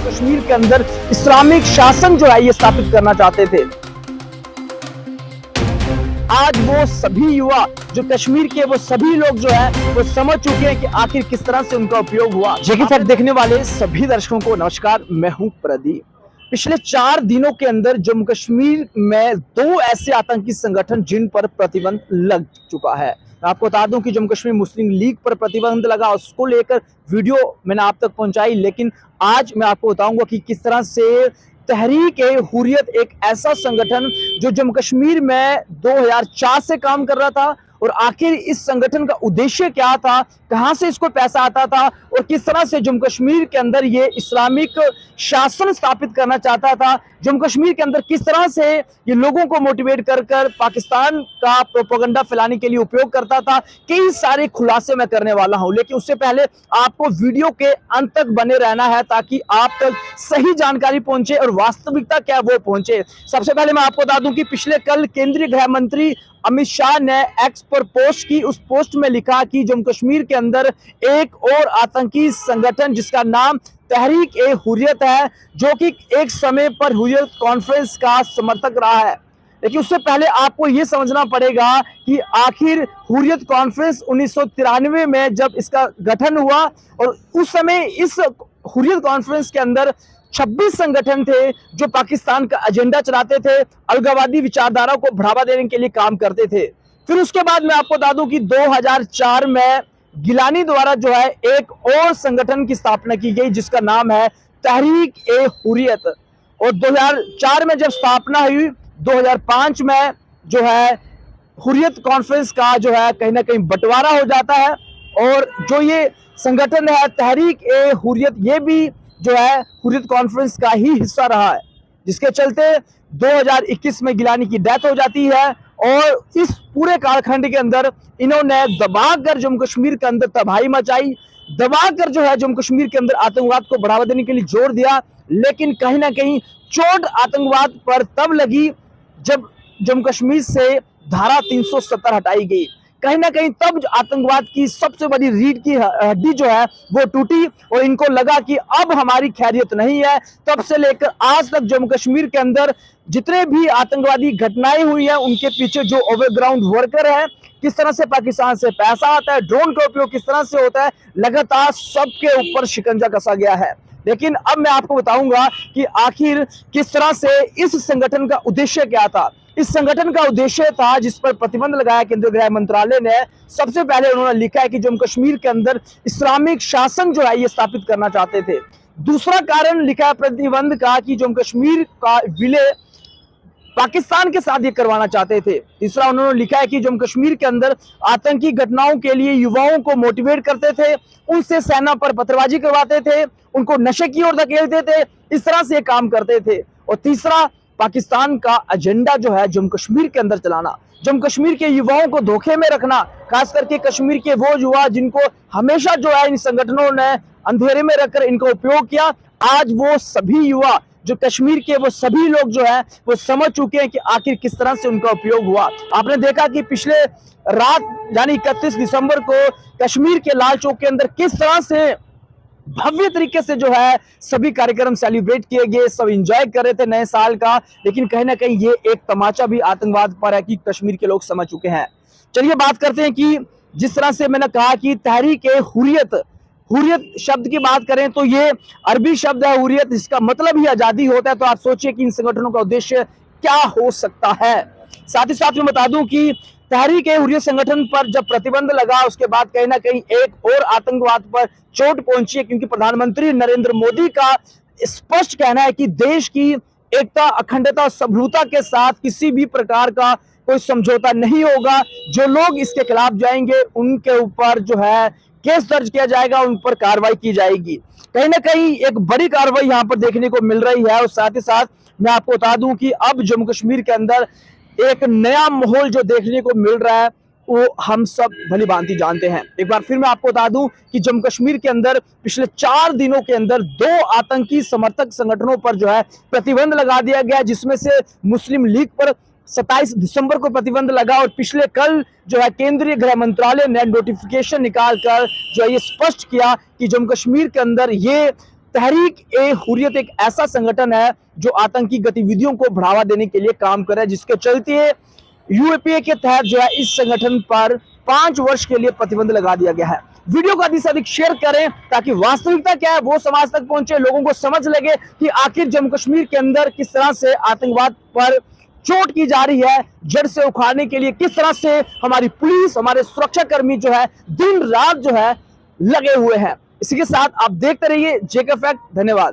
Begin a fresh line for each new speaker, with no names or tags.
जम्मू कश्मीर के अंदर इस्लामिक शासन जो है ये स्थापित करना चाहते थे। आज वो सभी युवा जो कश्मीर के वो सभी लोग जो है वो समझ चुके हैं कि आखिर किस तरह से उनका उपयोग हुआ। जेके फैक्ट देखने वाले सभी दर्शकों को नमस्कार, मैं हूं प्रदीप। पिछले 4 दिनों के अंदर जम्मू कश्मीर में 2 ऐसे आतंकी संगठन जिन पर प्रतिबंध लग चुका है। मैं आपको बता दूं कि जम्मू कश्मीर मुस्लिम लीग पर प्रतिबंध लगा, उसको लेकर वीडियो मैंने आप तक पहुंचाई, लेकिन आज मैं आपको बताऊंगा कि किस तरह से तहरीक-ए-हुर्रियत एक ऐसा संगठन जो जम्मू कश्मीर में 2004 से काम कर रहा था और आखिर इस संगठन का उद्देश्य क्या था, कहां से इसको पैसा आता था और किस तरह से जम्मू कश्मीर के अंदर ये इस्लामिक शासन स्थापित करना चाहता था। जम्मू कश्मीर के अंदर किस तरह से ये लोगों को मोटिवेट कर पाकिस्तान का प्रोपेगेंडा फैलाने के लिए उपयोग करता था। कई सारे खुलासे मैं करने वाला हूं, लेकिन उससे पहले आपको वीडियो के अंत तक बने रहना है ताकि आप तक सही जानकारी पहुंचे और वास्तविकता क्या वो पहुंचे। सबसे पहले मैं आपको बता दूं कि पिछले कल केंद्रीय गृह मंत्री अमित शाह ने एक्स पर पोस्ट की। उस पोस्ट में लिखा कि जम्मू कश्मीर के अंदर एक और आतंकी संगठन जिसका नाम तहरीक-ए-हुर्रियत है, जो कि एक समय पर हुर्रियत कॉन्फ्रेंस का समर्थक रहा है। लेकिन उससे पहले आपको यह समझना पड़ेगा कि आखिर हुर्रियत कॉन्फ्रेंस 1993 में जब इसका गठन हुआ और उस समय इस हुर्रियत कॉन्फ्रेंस के अंदर 26 संगठन थे जो पाकिस्तान का एजेंडा चलाते थे, अलगाववादी विचारधारा को बढ़ावा देने के लिए काम करते थे। फिर उसके बाद मैं आपको बता दूं कि 2004 में गिलानी द्वारा जो है एक और संगठन की स्थापना की गई जिसका नाम है तहरीक-ए-हुर्रियत, और 2004 में जब स्थापना हुई, 2005 में जो है हुर्रियत कॉन्फ्रेंस का जो है कहीं ना कहीं बंटवारा हो जाता है और जो ये संगठन है तहरीक-ए-हुर्रियत ये भी जो है हुर्रियत कॉन्फ्रेंस का ही हिस्सा रहा है, जिसके चलते 2021 में गिलानी की डेथ हो जाती है और इस पूरे कालखंड के अंदर इन्होंने दबाकर जम्मू कश्मीर के अंदर तबाही मचाई, दबाकर जो है जम्मू कश्मीर के अंदर आतंकवाद को बढ़ावा देने के लिए जोर दिया। लेकिन कहीं ना कहीं चोट आतंकवाद पर तब लगी जब जम्मू कश्मीर से धारा 370 हटाई गई। कहीं ना कहीं तब आतंकवाद की सबसे बड़ी रीढ़ की हड्डी जो है वो टूटी और इनको लगा कि अब हमारी खैरियत नहीं है। तब से लेकर आज तक जम्मू कश्मीर के अंदर जितने भी आतंकवादी घटनाएं हुई हैं उनके पीछे जो ओवरग्राउंड वर्कर है, किस तरह से पाकिस्तान से पैसा आता है, ड्रोन का उपयोग किस तरह से होता है, लगातार सबके ऊपर शिकंजा कसा गया है। लेकिन अब मैं आपको बताऊंगा कि आखिर किस तरह से इस संगठन का उद्देश्य क्या था। इस संगठन का उद्देश्य था, जिस पर प्रतिबंध लगाया केंद्रीय गृह मंत्रालय ने, सबसे पहले उन्होंने लिखा है कि जम्मू कश्मीर के अंदर इस्लामिक शासन जो है ये स्थापित करना चाहते थे। दूसरा कारण लिखा है प्रतिबंध का कि जम्मू कश्मीर का विलय पाकिस्तान के साथ ये करवाना चाहते थे। तीसरा उन्होंने लिखा है कि जम्मू कश्मीर के अंदर आतंकी घटनाओं के लिए युवाओं को मोटिवेट करते थे, उनसे सेना पर पत्थरबाजी करवाते थे, उनको नशे की ओर धकेलते थे, इस तरह से काम करते थे। और तीसरा, पाकिस्तान का एजेंडा जो है जम्मू कश्मीर के अंदर चलाना, जम्मू कश्मीर के युवाओं को धोखे में रखना, खास करके कश्मीर के वो युवा जिनको हमेशा जो है इन संगठनों ने अंधेरे में रखकर इनका उपयोग किया। आज वो सभी युवा जो कश्मीर के वो सभी लोग जो है वो समझ चुके हैं कि आखिर किस तरह से उनका उपयोग हुआ। आपने देखा कि पिछले रात यानी 31 दिसंबर को कश्मीर के लाल चौक के अंदर किस तरह से भव्य तरीके से जो है सभी कार्यक्रम सेलिब्रेट किए गए, सब एंजॉय कर रहे थे नए साल का। लेकिन कहीं ना कहीं ये एक तमाचा भी आतंकवाद पर है कि कश्मीर के लोग समझ चुके हैं। चलिए बात करते हैं कि जिस तरह से मैंने कहा कि तहरीक-ए-हुर्रियत, हुर्रियत शब्द की बात करें तो ये अरबी शब्द है हुर्रियत, जिसका मतलब ही आजादी होता है। तो आप सोचिए कि इन संगठनों का उद्देश्य क्या हो सकता है। साथ ही साथ मैं बता दूं कि तहरीक-ए-हुर्रियत संगठन पर जब प्रतिबंध लगा उसके बाद कहीं ना कहीं एक और आतंकवाद पर चोट पहुंची है, क्योंकि प्रधानमंत्री नरेंद्र मोदी का स्पष्ट कहना है कि देश की एकता, अखंडता और समरूपता के साथ किसी भी प्रकार का कोई समझौता नहीं होगा। जो लोग इसके खिलाफ जाएंगे उनके ऊपर जो है केस दर्ज किया जाएगा, उन पर कार्रवाई की जाएगी। कहीं ना कहीं एक बड़ी कार्रवाई यहां पर देखने को मिल रही है। और साथ ही साथ मैं आपको बता दूं कि अब जम्मू कश्मीर के अंदर एक नया माहौल जो देखने को मिल रहा है वो हम सब भली भांति जानते हैं। एक बार फिर मैं आपको बता दूं कि जम्मू कश्मीर के अंदर पिछले 4 दिनों के अंदर 2 आतंकी समर्थक संगठनों पर जो है प्रतिबंध लगा दिया गया, जिसमें से मुस्लिम लीग पर 27 दिसंबर को प्रतिबंध लगा और पिछले कल जो है केंद्रीय गृह मंत्रालय ने नोटिफिकेशन निकालकर जो है ये स्पष्ट किया कि जम्मू कश्मीर के अंदर ये तहरीक-ए-हुर्रियत एक ऐसा संगठन है जो आतंकी गतिविधियों को बढ़ावा देने के लिए काम कर रहा है, जिसके चलते यूएपीए के तहत जो है इस संगठन पर 5 वर्ष के लिए प्रतिबंध लगा दिया गया है। वीडियो को अधिक से अधिक शेयर करें ताकि वास्तविकता क्या है वो समाज तक पहुंचे, लोगों को समझ लगे कि आखिर जम्मू कश्मीर के अंदर किस तरह से आतंकवाद पर चोट की जा रही है, जड़ से उखाड़ने के लिए किस तरह से हमारी पुलिस, हमारे सुरक्षा कर्मी जो है दिन रात जो है लगे हुए हैं। इसी के साथ आप देखते रहिए जेके फैक्ट। धन्यवाद।